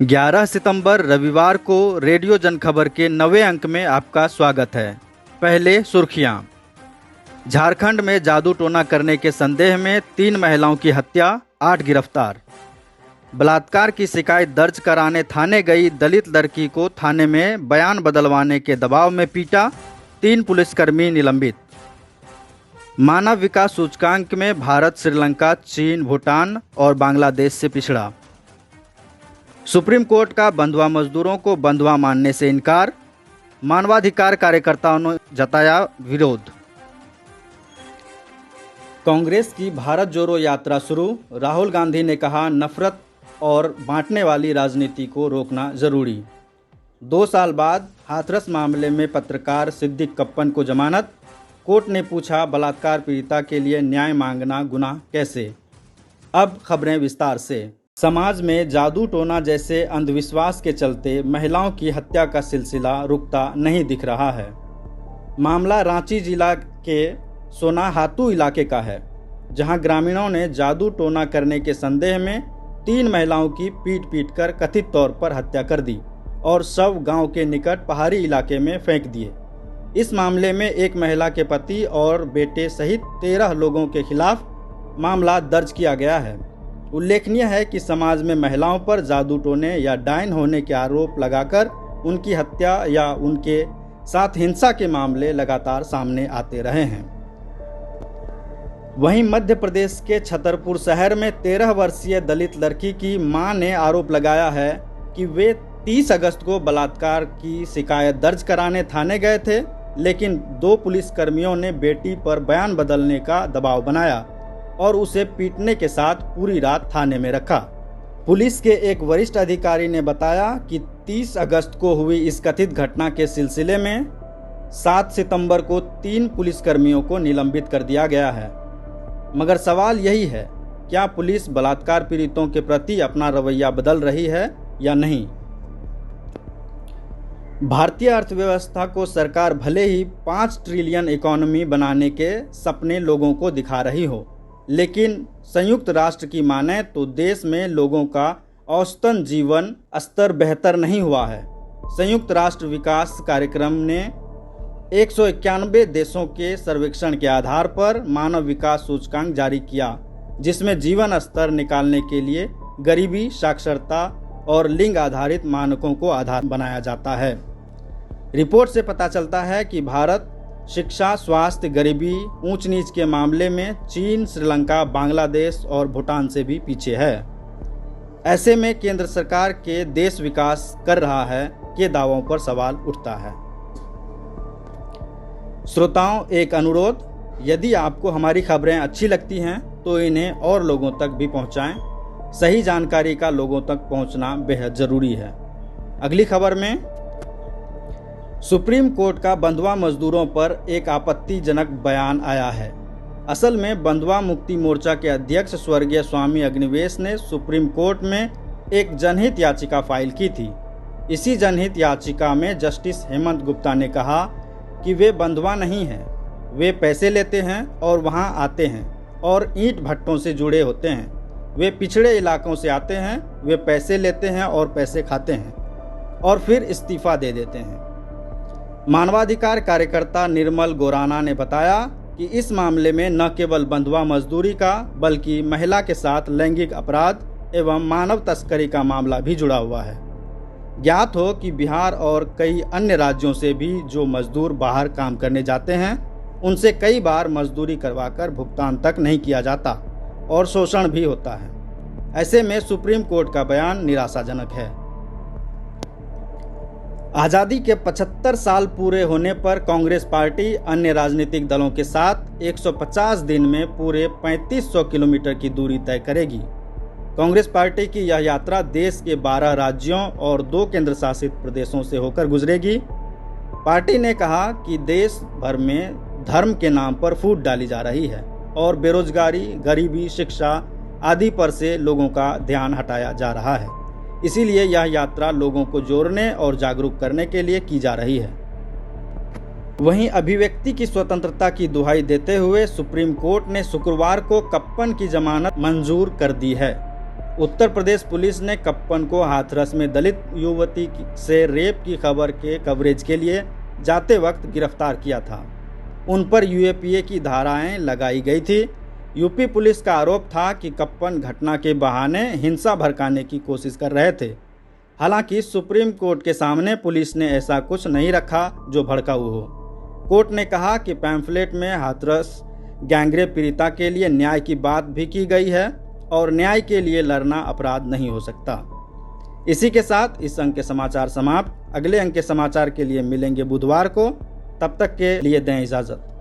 11 सितंबर रविवार को रेडियो जनखबर के 9वें अंक में आपका स्वागत है। पहले सुर्खियां। झारखंड में जादू टोना करने के संदेह में 3 महिलाओं की हत्या, 8 गिरफ्तार। बलात्कार की शिकायत दर्ज कराने थाने गई दलित लड़की को थाने में बयान बदलवाने के दबाव में पीटा, 3 पुलिसकर्मी निलंबित। मानव विकास सूचकांक में भारत श्रीलंका, चीन, भूटान और बांग्लादेश से पिछड़ा। सुप्रीम कोर्ट का बंधुआ मजदूरों को बंधुआ मानने से इनकार, मानवाधिकार कार्यकर्ताओं ने जताया विरोध। कांग्रेस की भारत जोड़ो यात्रा शुरू, राहुल गांधी ने कहा नफरत और बांटने वाली राजनीति को रोकना जरूरी। 2 साल बाद हाथरस मामले में पत्रकार सिद्दीक कप्पन को जमानत, कोर्ट ने पूछा बलात्कार पीड़िता के लिए न्याय मांगना गुनाह कैसे। अब खबरें विस्तार से। समाज में जादू टोना जैसे अंधविश्वास के चलते महिलाओं की हत्या का सिलसिला रुकता नहीं दिख रहा है। मामला रांची जिला के सोनाहातू इलाके का है, जहां ग्रामीणों ने जादू टोना करने के संदेह में 3 महिलाओं की पीट कर कथित तौर पर हत्या कर दी और शव गांव के निकट पहाड़ी इलाके में फेंक दिए। इस मामले में एक महिला के पति और बेटे सहित 13 लोगों के खिलाफ मामला दर्ज किया गया है। उल्लेखनीय है कि समाज में महिलाओं पर जादू टोने या डायन होने के आरोप लगाकर उनकी हत्या या उनके साथ हिंसा के मामले लगातार सामने आते रहे हैं। वहीं मध्य प्रदेश के छतरपुर शहर में 13 वर्षीय दलित लड़की की मां ने आरोप लगाया है कि वे 30 अगस्त को बलात्कार की शिकायत दर्ज कराने थाने गए थे, लेकिन 2 पुलिसकर्मियों ने बेटी पर बयान बदलने का दबाव बनाया और उसे पीटने के साथ पूरी रात थाने में रखा। पुलिस के एक वरिष्ठ अधिकारी ने बताया कि 30 अगस्त को हुई इस कथित घटना के सिलसिले में 7 सितंबर को 3 पुलिसकर्मियों को निलंबित कर दिया गया है। मगर सवाल यही है, क्या पुलिस बलात्कार पीड़ितों के प्रति अपना रवैया बदल रही है या नहीं। भारतीय अर्थव्यवस्था को सरकार भले ही 5 ट्रिलियन इकोनॉमी बनाने के सपने लोगों को दिखा रही हो, लेकिन संयुक्त राष्ट्र की माने तो देश में लोगों का औसतन जीवन स्तर बेहतर नहीं हुआ है। संयुक्त राष्ट्र विकास कार्यक्रम ने 191 देशों के सर्वेक्षण के आधार पर मानव विकास सूचकांक जारी किया, जिसमें जीवन स्तर निकालने के लिए गरीबी, साक्षरता और लिंग आधारित मानकों को आधार बनाया जाता है। रिपोर्ट से पता चलता है कि भारत शिक्षा, स्वास्थ्य, गरीबी, ऊंच नीच के मामले में चीन, श्रीलंका, बांग्लादेश और भूटान से भी पीछे है। ऐसे में केंद्र सरकार के देश विकास कर रहा है के दावों पर सवाल उठता है। श्रोताओं, एक अनुरोध, यदि आपको हमारी खबरें अच्छी लगती हैं तो इन्हें और लोगों तक भी पहुंचाएं। सही जानकारी का लोगों तक पहुंचना बेहद जरूरी है। अगली खबर में सुप्रीम कोर्ट का बंधुआ मजदूरों पर एक आपत्तिजनक बयान आया है। असल में बंधुआ मुक्ति मोर्चा के अध्यक्ष स्वर्गीय स्वामी अग्निवेश ने सुप्रीम कोर्ट में एक जनहित याचिका फाइल की थी। इसी जनहित याचिका में जस्टिस हेमंत गुप्ता ने कहा कि वे बंधुआ नहीं हैं, वे पैसे लेते हैं और वहां आते हैं और ईंट भट्टों से जुड़े होते हैं। वे पिछड़े इलाकों से आते हैं, वे पैसे लेते हैं और पैसे खाते हैं और फिर इस्तीफा दे देते हैं। मानवाधिकार कार्यकर्ता निर्मल गोराना ने बताया कि इस मामले में न केवल बंधुआ मजदूरी का बल्कि महिला के साथ लैंगिक अपराध एवं मानव तस्करी का मामला भी जुड़ा हुआ है। ज्ञात हो कि बिहार और कई अन्य राज्यों से भी जो मजदूर बाहर काम करने जाते हैं, उनसे कई बार मजदूरी करवाकर भुगतान तक नहीं किया जाता और शोषण भी होता है। ऐसे में सुप्रीम कोर्ट का बयान निराशाजनक है। आज़ादी के 75 साल पूरे होने पर कांग्रेस पार्टी अन्य राजनीतिक दलों के साथ 150 दिन में पूरे 3500 किलोमीटर की दूरी तय करेगी। कांग्रेस पार्टी की यह यात्रा देश के 12 राज्यों और 2 केंद्र शासित प्रदेशों से होकर गुजरेगी। पार्टी ने कहा कि देश भर में धर्म के नाम पर फूट डाली जा रही है और बेरोजगारी, गरीबी, शिक्षा आदि पर से लोगों का ध्यान हटाया जा रहा है। इसीलिए यह यात्रा लोगों को जोड़ने और जागरूक करने के लिए की जा रही है। वहीं अभिव्यक्ति की स्वतंत्रता की दुहाई देते हुए सुप्रीम कोर्ट ने शुक्रवार को कप्पन की जमानत मंजूर कर दी है। उत्तर प्रदेश पुलिस ने कप्पन को हाथरस में दलित युवती से रेप की खबर के कवरेज के लिए जाते वक्त गिरफ्तार किया था। उन पर यूएपीए की धाराएं लगाई गई थी। यूपी पुलिस का आरोप था कि कप्पन घटना के बहाने हिंसा भड़काने की कोशिश कर रहे थे। हालांकि सुप्रीम कोर्ट के सामने पुलिस ने ऐसा कुछ नहीं रखा जो भड़काऊ हो। कोर्ट ने कहा कि पैम्फलेट में हाथरस गैंगरेप पीड़िता के लिए न्याय की बात भी की गई है और न्याय के लिए लड़ना अपराध नहीं हो सकता। इसी के साथ इस अंक के समाचार समाप्त। अगले अंक के समाचार के लिए मिलेंगे बुधवार को। तब तक के लिए दें इजाज़त।